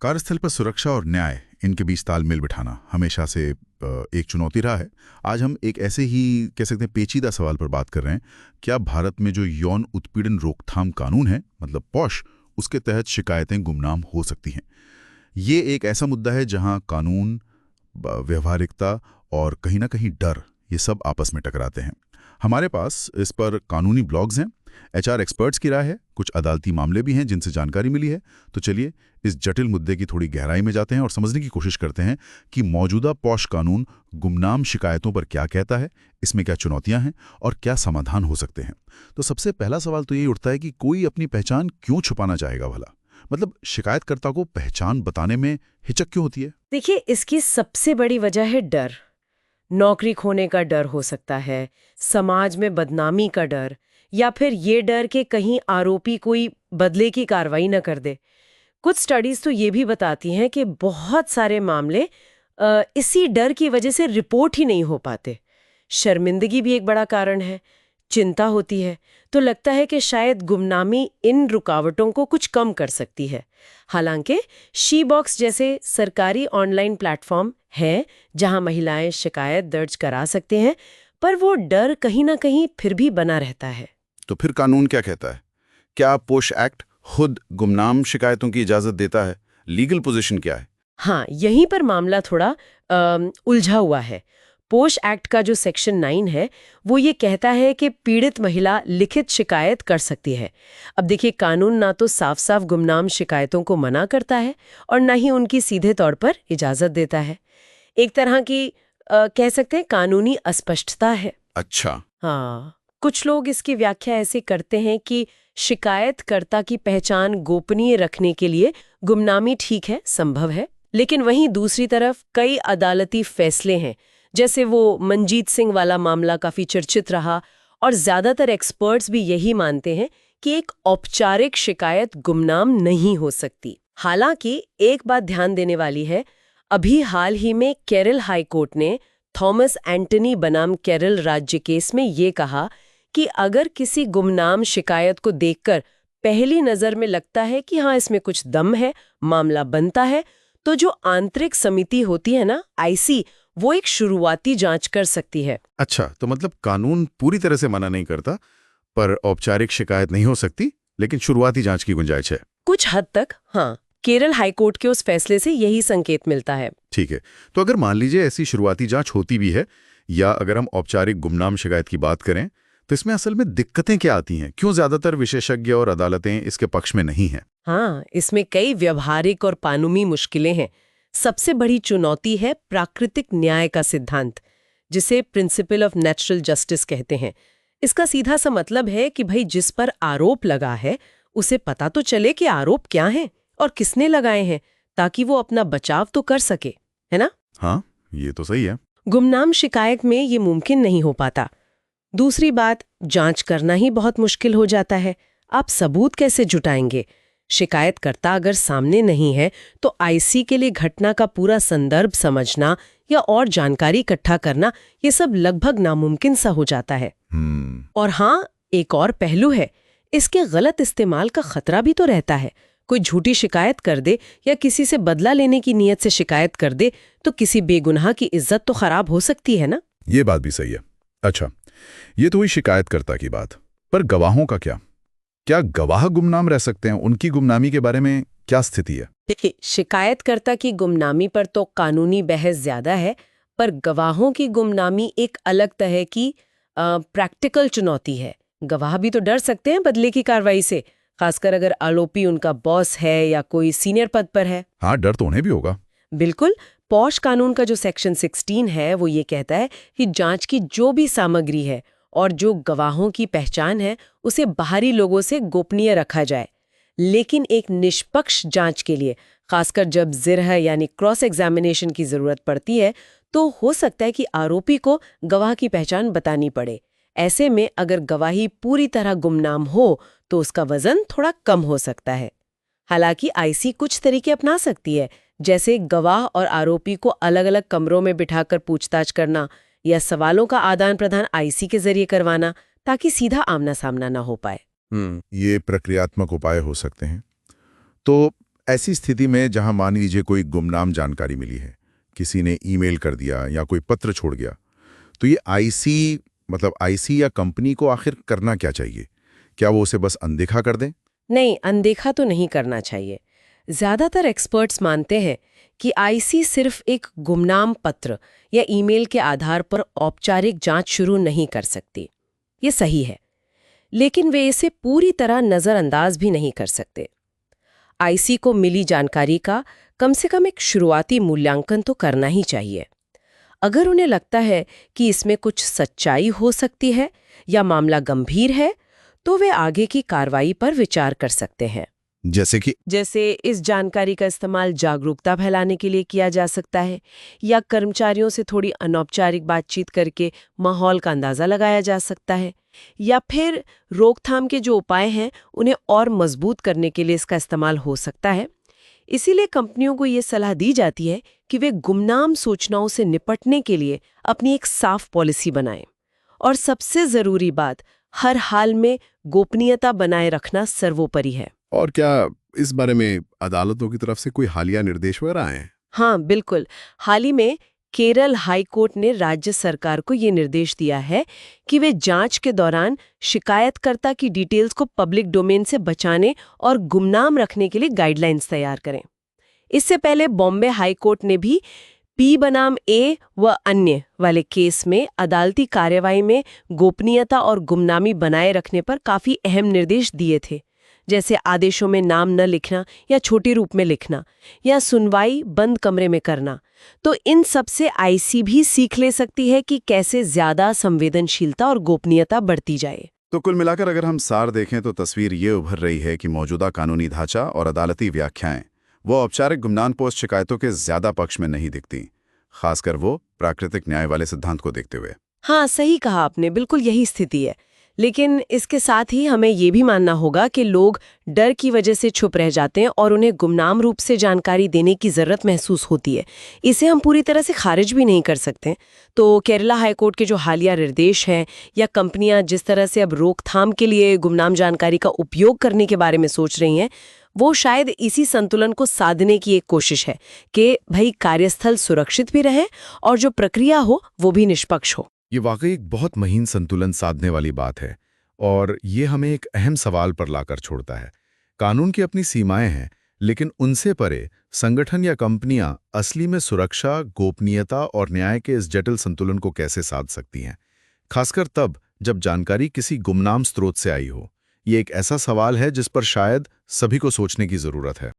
कार्यस्थल पर सुरक्षा और न्याय इनके बीच तालमेल बिठाना हमेशा से एक चुनौती रहा है। आज हम एक ऐसे ही कह सकते हैं पेचीदा सवाल पर बात कर रहे हैं। क्या भारत में जो यौन उत्पीड़न रोकथाम कानून है, मतलब पॉश, उसके तहत शिकायतें गुमनाम हो सकती हैं? ये एक ऐसा मुद्दा है जहां कानून, व्यवहारिकता और कहीं ना कहीं डर, ये सब आपस में टकराते हैं। हमारे पास इस पर कानूनी ब्लॉग्स हैं, एचआर एक्सपर्ट्स की राय है, कुछ अदालती मामले भी हैं जिनसे जानकारी मिली है। तो चलिए इस जटिल मुद्दे की थोड़ी गहराई में जाते हैं और समझने की कोशिश करते हैं कि मौजूदा पॉश कानून गुमनाम शिकायतों पर क्या कहता है, इसमें क्या चुनौतियां हैं और क्या समाधान हो सकते हैं। तो सबसे पहला सवाल तो यही उठता है कि कोई अपनी पहचान क्यों छुपाना चाहेगा भला? मतलब शिकायतकर्ता को पहचान बताने में हिचक क्यों होती है? देखिए, इसकी सबसे बड़ी वजह है डर। नौकरी खोने का डर हो सकता है, समाज में बदनामी का डर, या फिर ये डर कि कहीं आरोपी कोई बदले की कार्रवाई न कर दे। कुछ स्टडीज तो ये भी बताती हैं कि बहुत सारे मामले इसी डर की वजह से रिपोर्ट ही नहीं हो पाते। शर्मिंदगी भी एक बड़ा कारण है। चिंता होती है तो लगता है कि शायद गुमनामी इन रुकावटों को कुछ कम कर सकती है। हालांकि शी बॉक्स जैसे सरकारी ऑनलाइन प्लेटफॉर्म हैं जहां महिलाएं शिकायत दर्ज करा सकते हैं, पर वो डर कहीं ना कहीं फिर भी बना रहता है। तो फिर कानून क्या कहता है? क्या पोश एक्ट खुद गुमनाम शिकायतों की इजाजत देता है? लीगल पोजीशन क्या है? हाँ, यहीं पर मामला थोड़ा उलझा हुआ है। पोश एक्ट का जो सेक्शन 9 है वो ये कहता है कि पीड़ित महिला लिखित शिकायत कर सकती है। अब देखिए, कानून ना तो साफ साफ गुमनाम शिकायतों को मना करता है और ना ही उनकी सीधे तौर पर इजाजत देता है। एक तरह की कह सकते हैं कानूनी अस्पष्टता है। अच्छा। हाँ, कुछ लोग इसकी व्याख्या ऐसे करते हैं कि शिकायतकर्ता की पहचान गोपनीय रखने के लिए गुमनामी ठीक है, संभव है। लेकिन वहीं दूसरी तरफ कई अदालती फैसले हैं, जैसे वो मनजीत सिंह वाला मामला काफी चर्चित रहा, और ज्यादातर एक्सपर्ट्स भी यही मानते हैं कि एक औपचारिक शिकायत गुमनाम नहीं हो सकती। हालांकि एक बात ध्यान देने वाली है, अभी हाल ही में केरल हाई कोर्ट ने थॉमस एंटनी बनाम केरल राज्य केस में ये कहा कि अगर किसी गुमनाम शिकायत को देखकर पहली नजर में लगता है कि हाँ, इसमें कुछ दम है, मामला बनता है, तो जो आंतरिक समिति होती है ना, आईसी, वो एक शुरुआती जांच कर सकती है। अच्छा, तो मतलब कानून पूरी तरह से मना नहीं करता, पर औपचारिक शिकायत नहीं हो सकती, लेकिन शुरुआती जांच की गुंजाइश है। कुछ हद तक हाँ, केरल हाईकोर्ट के उस फैसले से यही संकेत मिलता है। ठीक है, तो अगर मान लीजिए ऐसी शुरुआती जांच होती भी है, या अगर हम औपचारिक गुमनाम शिकायत की बात करें, तो इसमें असल में दिक्कतें क्या आती हैं? क्यों ज्यादातर विशेषज्ञ और अदालतें इसके पक्ष में नहीं हैं? हाँ, इसमें कई व्यवहारिक और कानूनी मुश्किलें हैं। सबसे बड़ी चुनौती है प्राकृतिक न्याय का सिद्धांत, जिसे प्रिंसिपल ऑफ नेचुरल जस्टिस कहते हैं। इसका सीधा सा मतलब है कि भाई, जिस पर आरोप लगा है उसे पता तो चले कि आरोप क्या है और किसने लगाए हैं, ताकि वो अपना बचाव तो कर सके, है ना? हाँ, ये तो सही है। गुमनाम शिकायत में ये मुमकिन नहीं हो पाता। दूसरी बात, जांच करना ही बहुत मुश्किल हो जाता है। आप सबूत कैसे जुटाएंगे? शिकायतकर्ता अगर सामने नहीं है तो आईसी के लिए घटना का पूरा संदर्भ समझना या और जानकारी इकट्ठा करना, ये सब लगभग नामुमकिन सा हो जाता है। और हाँ, एक और पहलू है, इसके गलत इस्तेमाल का खतरा भी तो रहता है। कोई झूठी शिकायत कर दे या किसी से बदला लेने की नीयत से शिकायत कर दे तो किसी बेगुनाह की इज्जत तो खराब हो सकती है ना। ये बात भी सही है। अच्छा, ये तो हुई शिकायतकर्ता की बात, पर गवाहों का क्या? क्या गवाह गुमनाम रह सकते हैं? उनकी गुमनामी के बारे में क्या स्थिति है? देखिए, शिकायतकर्ता की गुमनामी पर तो कानूनी बहस ज्यादा है, पर गवाहों की गुमनामी एक अलग तरह की प्रैक्टिकल चुनौती है। गवाह भी तो डर सकते हैं बदले की कार्रवाई से, खासकर अगर आरोपी उनका बॉस है या कोई सीनियर पद पर है। हाँ, डर तो उन्हें भी होगा। बिल्कुल। पॉश कानून का जो सेक्शन 16 है वो ये कहता है कि जांच की जो भी सामग्री है और जो गवाहों की पहचान है उसे बाहरी लोगों से गोपनीय रखा जाए। लेकिन एक निष्पक्ष जांच के लिए, खासकर जब जिरह यानी क्रॉस एग्जामिनेशन की जरूरत पड़ती है, तो हो सकता है कि आरोपी को गवाह की पहचान बतानी पड़े। ऐसे में अगर गवाही पूरी तरह गुमनाम हो तो उसका वजन थोड़ा कम हो सकता है। हालांकि आईसी कुछ तरीके अपना सकती है, जैसे गवाह और आरोपी को अलग अलग कमरों में बिठाकर पूछताछ करना या सवालों का आदान प्रदान आईसी के जरिए करवाना, ताकि सीधा आमना सामना ना हो पाए। ये प्रक्रियात्मक उपाय हो सकते हैं। तो ऐसी स्थिति में जहां मान लीजिए कोई गुमनाम जानकारी मिली है, किसी ने ईमेल कर दिया या कोई पत्र छोड़ गया, तो ये आईसी या कंपनी को आखिर करना क्या चाहिए? क्या वो उसे बस अनदेखा कर दें? नहीं, अनदेखा तो नहीं करना चाहिए। ज्यादातर एक्सपर्ट्स मानते हैं कि आईसी सिर्फ एक गुमनाम पत्र या ईमेल के आधार पर औपचारिक जांच शुरू नहीं कर सकती। ये सही है, लेकिन वे इसे पूरी तरह नज़रअंदाज भी नहीं कर सकते। आईसी को मिली जानकारी का कम से कम एक शुरुआती मूल्यांकन तो करना ही चाहिए। अगर उन्हें लगता है कि इसमें कुछ सच्चाई हो सकती है या मामला गंभीर है, तो वे आगे की कार्रवाई पर विचार कर सकते हैं। जैसे इस जानकारी का इस्तेमाल जागरूकता फैलाने के लिए किया जा सकता है, या कर्मचारियों से थोड़ी अनौपचारिक बातचीत करके माहौल का अंदाजा लगाया जा सकता है, या फिर रोकथाम के जो उपाय हैं उन्हें और मजबूत करने के लिए इसका इस्तेमाल हो सकता है। इसीलिए कंपनियों को ये सलाह दी जाती है कि वे गुमनाम सूचनाओं से निपटने के लिए अपनी एक साफ पॉलिसी बनाएं। और सबसे जरूरी बात, हर हाल में गोपनीयता बनाए रखना सर्वोपरि है। और क्या इस बारे में अदालतों की तरफ से कोई हालिया निर्देश वगैरह आए हैं? हाँ, बिल्कुल। हाल ही में केरल हाई कोर्ट ने राज्य सरकार को ये निर्देश दिया है कि वे जांच के दौरान शिकायतकर्ता की डिटेल्स को पब्लिक डोमेन से बचाने और गुमनाम रखने के लिए गाइडलाइंस तैयार करें। इससे पहले बॉम्बे हाई कोर्ट ने भी पी बनाम ए व अन्य वाले केस में अदालती कार्यवाही में गोपनीयता और गुमनामी बनाए रखने पर काफी अहम निर्देश दिए थे, जैसे आदेशों में नाम न लिखना या छोटे रूप में लिखना, या सुनवाई बंद कमरे में करना। तो इन सब से आईसी भी सीख ले सकती है कि कैसे ज्यादा संवेदनशीलता और गोपनीयता बढ़ती जाए। तो कुल मिलाकर अगर हम सार देखें तो तस्वीर ये उभर रही है कि मौजूदा कानूनी ढांचा और अदालती व्याख्याएं वो औपचारिक गुमनाम पोस्ट शिकायतों के ज्यादा पक्ष में नहीं दिखती, खासकर वो प्राकृतिक न्याय वाले सिद्धांत को देखते हुए। हाँ, सही कहा आपने, बिल्कुल यही स्थिति है। लेकिन इसके साथ ही हमें ये भी मानना होगा कि लोग डर की वजह से चुप रह जाते हैं और उन्हें गुमनाम रूप से जानकारी देने की ज़रूरत महसूस होती है। इसे हम पूरी तरह से खारिज भी नहीं कर सकते। तो केरला हाईकोर्ट के जो हालिया निर्देश हैं, या कंपनियां जिस तरह से अब रोकथाम के लिए गुमनाम जानकारी का उपयोग करने के बारे में सोच रही हैं, वो शायद इसी संतुलन को साधने की एक कोशिश है कि भाई कार्यस्थल सुरक्षित भी रहे और जो प्रक्रिया हो वो भी निष्पक्ष हो। ये वाकई एक बहुत महीन संतुलन साधने वाली बात है, और ये हमें एक अहम सवाल पर लाकर छोड़ता है। कानून की अपनी सीमाएं हैं, लेकिन उनसे परे संगठन या कंपनियां असली में सुरक्षा, गोपनीयता और न्याय के इस जटिल संतुलन को कैसे साध सकती हैं, खासकर तब जब जानकारी किसी गुमनाम स्रोत से आई हो। ये एक ऐसा सवाल है जिस पर शायद सभी को सोचने की जरूरत है।